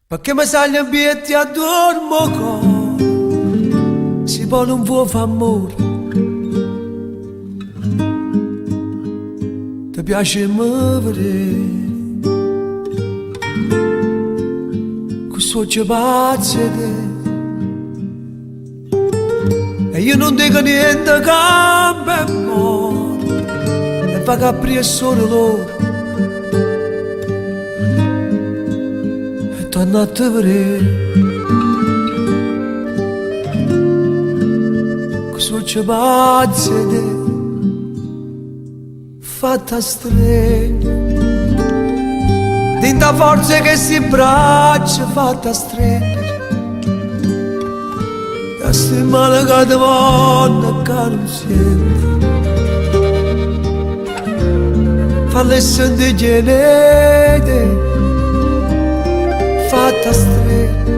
Perché mi sali ambienti a dormo si vuole un po' fa amore. Ti piace muovere questo ci pazzi te. E io non dico niente che mi muore e va capri è solo loro. Torna a te vedere questo ci pazzi te fatta stregna dinta forza che si braccia fatta stringere e sti male che ti vanno che non senti falle sentire genete fatta stretta.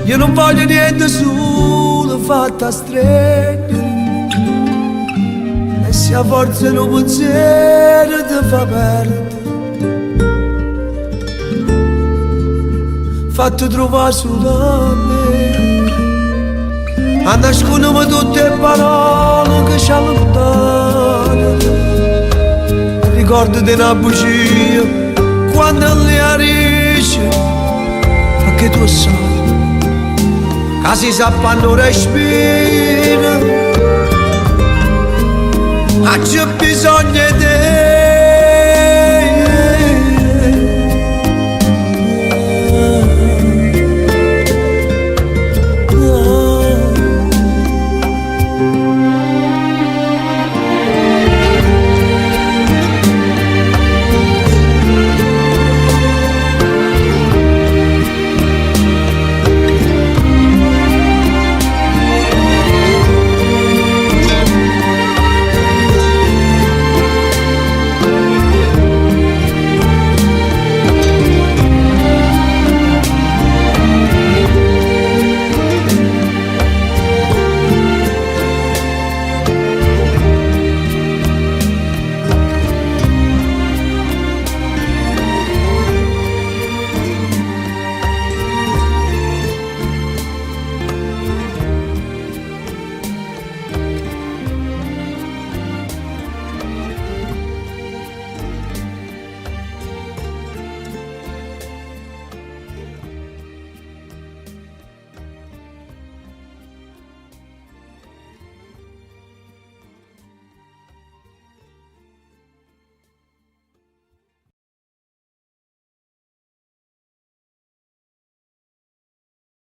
Io non voglio niente solo fatta stretta. E se a forza non pensiero ti fa perdere, fatto trovare solo a me. A nascondermi tutte le parole che ci allontanano. Ricordo di una bugia quando le arrivi, perché tu sai che si sa quando respira, c'è bisogno di te.